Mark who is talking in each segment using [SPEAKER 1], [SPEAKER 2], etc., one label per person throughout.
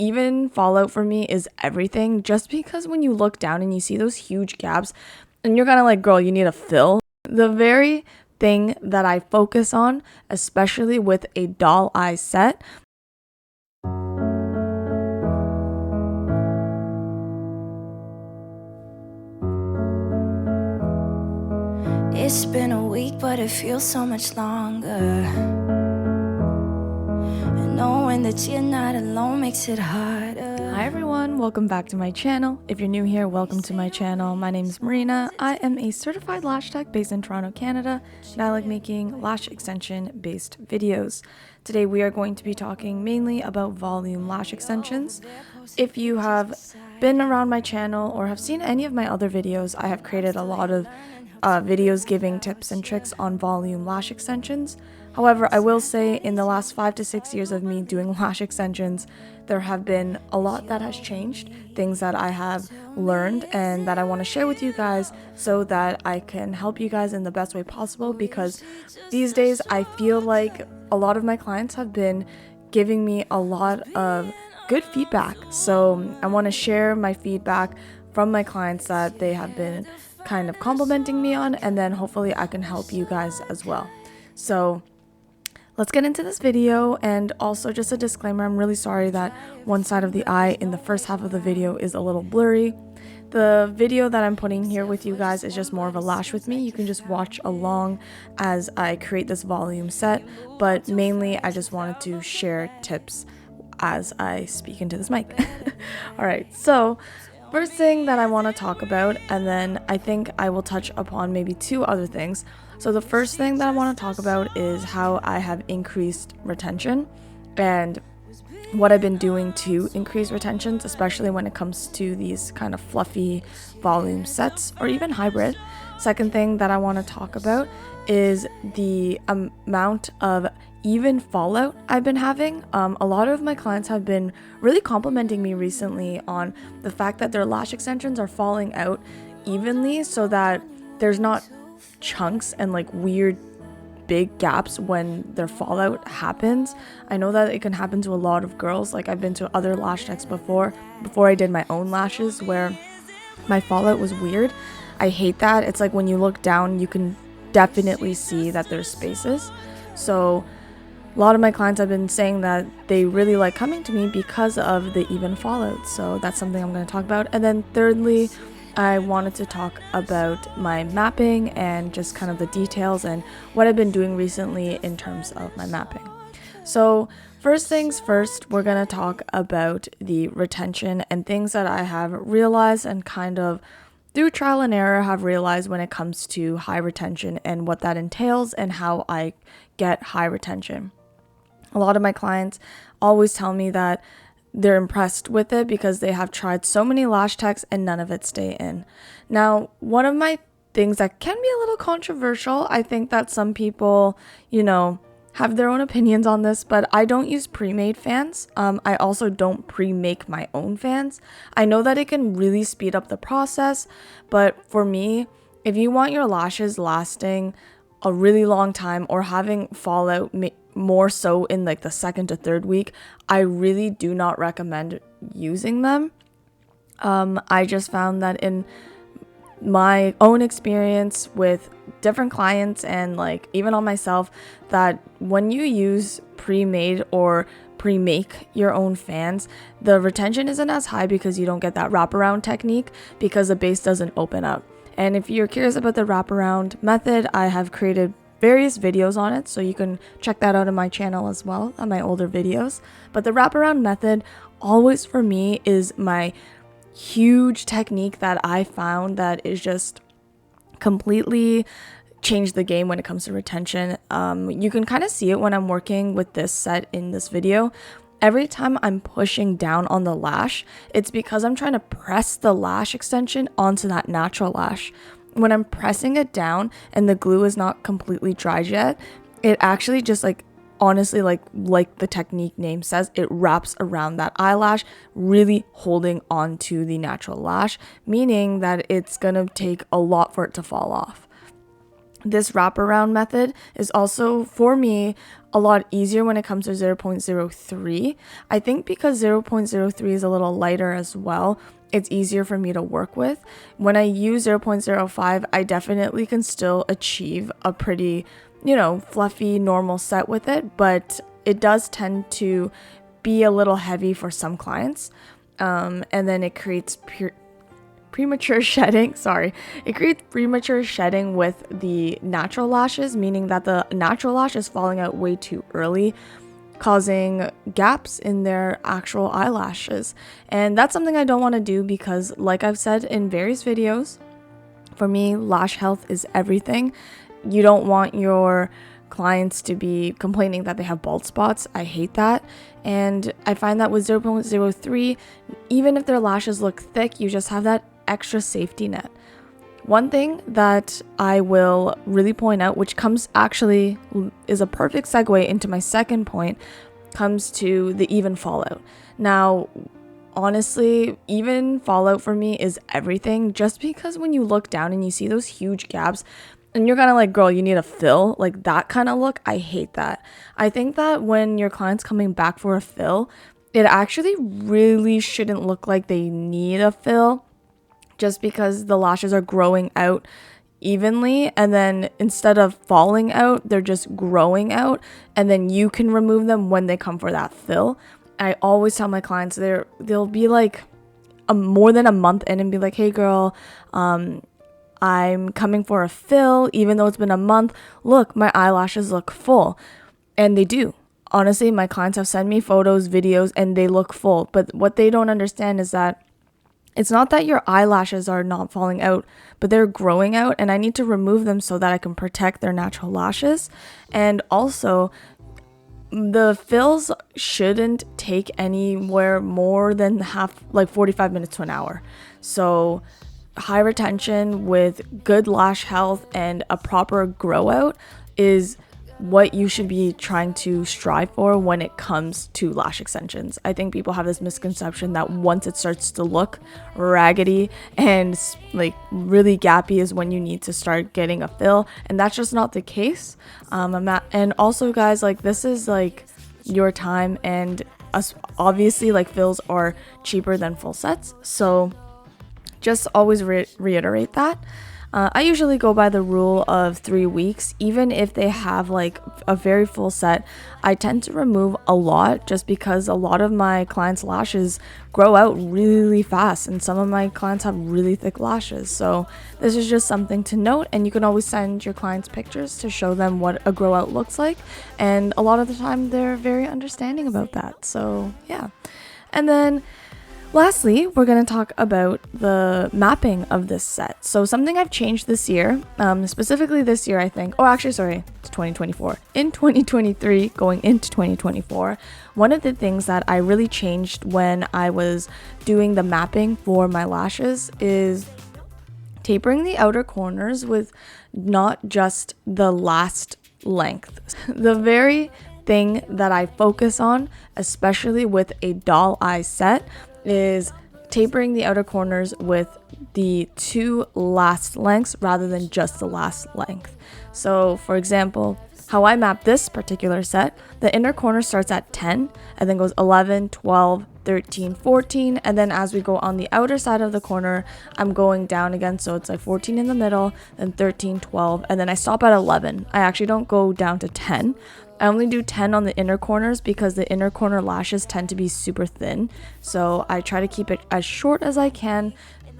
[SPEAKER 1] even fallout for me is everything, just because when you look down and you see those huge gaps and you're kind of like, girl, you need a fill. The very thing that I focus on, especially with a doll eye set,
[SPEAKER 2] it's been a week, but it feels so much longer. And knowing that you're not alone makes it harder.
[SPEAKER 1] Hi everyone, welcome back to my channel. If you're new here, welcome to my channel. My name is Marina. I am a certified lash tech based in Toronto, Canada, and I like making lash extension based videos. Today we are going to be talking mainly about volume lash extensions. If you have been around my channel or have seen any of my other videos, I have created a lot of videos giving tips and tricks on volume lash extensions. However, I will say in the last 5 to 6 years of me doing lash extensions, there have been a lot that has changed, things that I have learned and that I want to share with you guys so that I can help you guys in the best way possible, because these days I feel like a lot of my clients have been giving me a lot of good feedback. So I want to share my feedback from my clients that they have been kind of complimenting me on, and then hopefully I can help you guys as well. So let's get into this video. And also just a disclaimer, I'm really sorry that one side of the eye in the first half of the video is a little blurry. The video that I'm putting here with you guys is just more of a lash with me. You can just watch along as I create this volume set, but mainly I just wanted to share tips as I speak into this mic. Alright, so first thing that I want to talk about, and then I think I will touch upon maybe 2 other things. So the first thing that I want to talk about is how I have increased retention and what I've been doing to increase retentions, especially when it comes to these kind of fluffy volume sets or even hybrid. Second thing that I want to talk about is the amount of even fallout I've been having. A lot of my clients have been really complimenting me recently on the fact that their lash extensions are falling out evenly, so that there's not chunks and like weird big gaps when their fallout happens. I know that it can happen to a lot of girls. Like, I've been to other lash techs before I did my own lashes, where my fallout was weird. I hate that. It's like when you look down, you can definitely see that there's spaces. So a lot of my clients have been saying that they really like coming to me because of the even fallout. So that's something I'm going to talk about. And then thirdly, I wanted to talk about my mapping and just kind of the details and what I've been doing recently in terms of my mapping. So first things first, we're going to talk about the retention and things that I have realized and kind of through trial and error have realized when it comes to high retention and what that entails and how I get high retention. A lot of my clients always tell me that they're impressed with it because they have tried so many lash techs and none of it stay in. Now, one of my things that can be a little controversial, I think that some people, have their own opinions on this, but I don't use pre-made fans. I also don't pre-make my own fans. I know that it can really speed up the process, but for me, if you want your lashes lasting a really long time or having fallout more so in like the second to third week, I really do not recommend using them. I just found that in my own experience with different clients and like even on myself, that when you use pre-made or pre-make your own fans, the retention isn't as high because you don't get that wraparound technique because the base doesn't open up. And if you're curious about the wraparound method, I have created various videos on it, so you can check that out on my channel as well, on my older videos. But the wraparound method always for me is my huge technique that I found that is just completely changed the game when it comes to retention. You can kind of see it when I'm working with this set in this video. Every time I'm pushing down on the lash, it's because I'm trying to press the lash extension onto that natural lash. When I'm pressing it down and the glue is not completely dried yet, it actually just honestly, like the technique name says, it wraps around that eyelash, really holding onto the natural lash, meaning that it's gonna take a lot for it to fall off. this wraparound method is also, for me, a lot easier when it comes to 0.03. I think because 0.03 is a little lighter as well, it's easier for me to work with. When I use 0.05, I definitely can still achieve a pretty, fluffy, normal set with it, but it does tend to be a little heavy for some clients. And then it creates premature shedding. It creates premature shedding with the natural lashes, meaning that the natural lash is falling out way too early, causing gaps in their actual eyelashes. And that's something I don't want to do because, like I've said in various videos, for me, lash health is everything. You don't want your clients to be complaining that they have bald spots. I hate that. And I find that with 0.03, even if their lashes look thick, you just have that extra safety net. One thing that I will really point out, which is a perfect segue into my second point, comes to the even fallout. Now, honestly, even fallout for me is everything, just because when you look down and you see those huge gaps and you're kind of like, girl, you need a fill, like that kind of look, I hate that. I think that when your client's coming back for a fill, it actually really shouldn't look like they need a fill, just because the lashes are growing out evenly, and then instead of falling out, they're just growing out, and then you can remove them when they come for that fill. I always tell my clients, they'll be like more than a month in and be like, hey girl, I'm coming for a fill, even though it's been a month. Look, my eyelashes look full. And they do. Honestly, my clients have sent me photos, videos, and they look full. But what they don't understand is that it's not that your eyelashes are not falling out, but they're growing out, and I need to remove them so that I can protect their natural lashes. And also, the fills shouldn't take anywhere more than 45 minutes to an hour. So high retention with good lash health and a proper grow out is what you should be trying to strive for when it comes to lash extensions. I think people have this misconception that once it starts to look raggedy and like really gappy is when you need to start getting a fill, and that's just not the case. And also, guys, like, this is like your time, and obviously like fills are cheaper than full sets, so just always reiterate that. I usually go by the rule of 3 weeks. Even if they have like a very full set, I tend to remove a lot, just because a lot of my clients' lashes grow out really fast, and some of my clients have really thick lashes. So this is just something to note, and you can always send your clients pictures to show them what a grow out looks like, and a lot of the time they're very understanding about that. So yeah. And then lastly, we're going to talk about the mapping of this set. So something I've changed this year, specifically this year, I think. Oh, actually, sorry, it's 2024. In 2023, going into 2024, one of the things that I really changed when I was doing the mapping for my lashes is tapering the outer corners with not just the last length. The very thing that I focus on, especially with a doll eye set, is tapering the outer corners with the 2 last lengths rather than just the last length. So for example, how I map this particular set, the inner corner starts at 10 and then goes 11, 12, 13, 14, and then as we go on the outer side of the corner, I'm going down again, so it's like 14 in the middle, then 13, 12, and then I stop at 11. I actually don't go down to 10. I only do 10 on the inner corners because the inner corner lashes tend to be super thin. So I try to keep it as short as I can,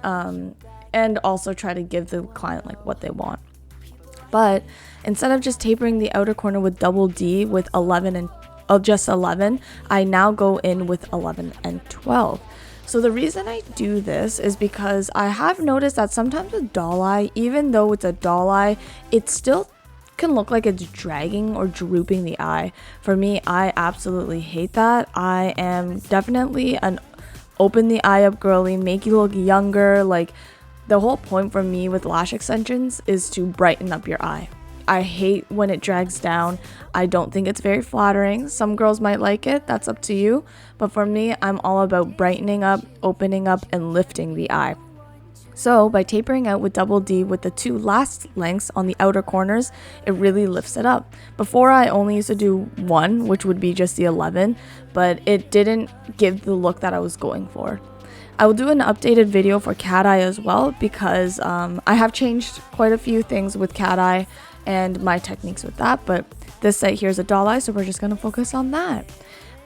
[SPEAKER 1] and also try to give the client like what they want. But instead of just tapering the outer corner with double D with 11 and just 11, I now go in with 11 and 12. So the reason I do this is because I have noticed that sometimes a doll eye, even though it's a doll eye, it still can look like it's dragging or drooping the eye. For me, I absolutely hate that. I am definitely an open the eye up girly, make you look younger. Like, the whole point for me with lash extensions is to brighten up your eye. I hate when it drags down. I don't think it's very flattering. Some girls might like it, that's up to you. But for me, I'm all about brightening up, opening up, and lifting the eye. So by tapering out with double D with the 2 last lengths on the outer corners, it really lifts it up. Before I only used to do 1, which would be just the 11, but it didn't give the look that I was going for. I will do an updated video for cat eye as well, because I have changed quite a few things with cat eye and my techniques with that, but this site here is a doll eye, so we're just going to focus on that.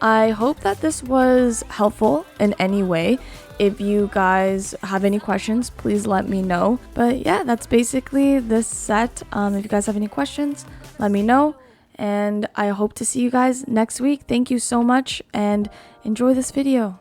[SPEAKER 1] I hope that this was helpful in any way. If you guys have any questions, please let me know. But yeah, that's basically this set. If you guys have any questions, let me know. And I hope to see you guys next week. Thank you so much and enjoy this video.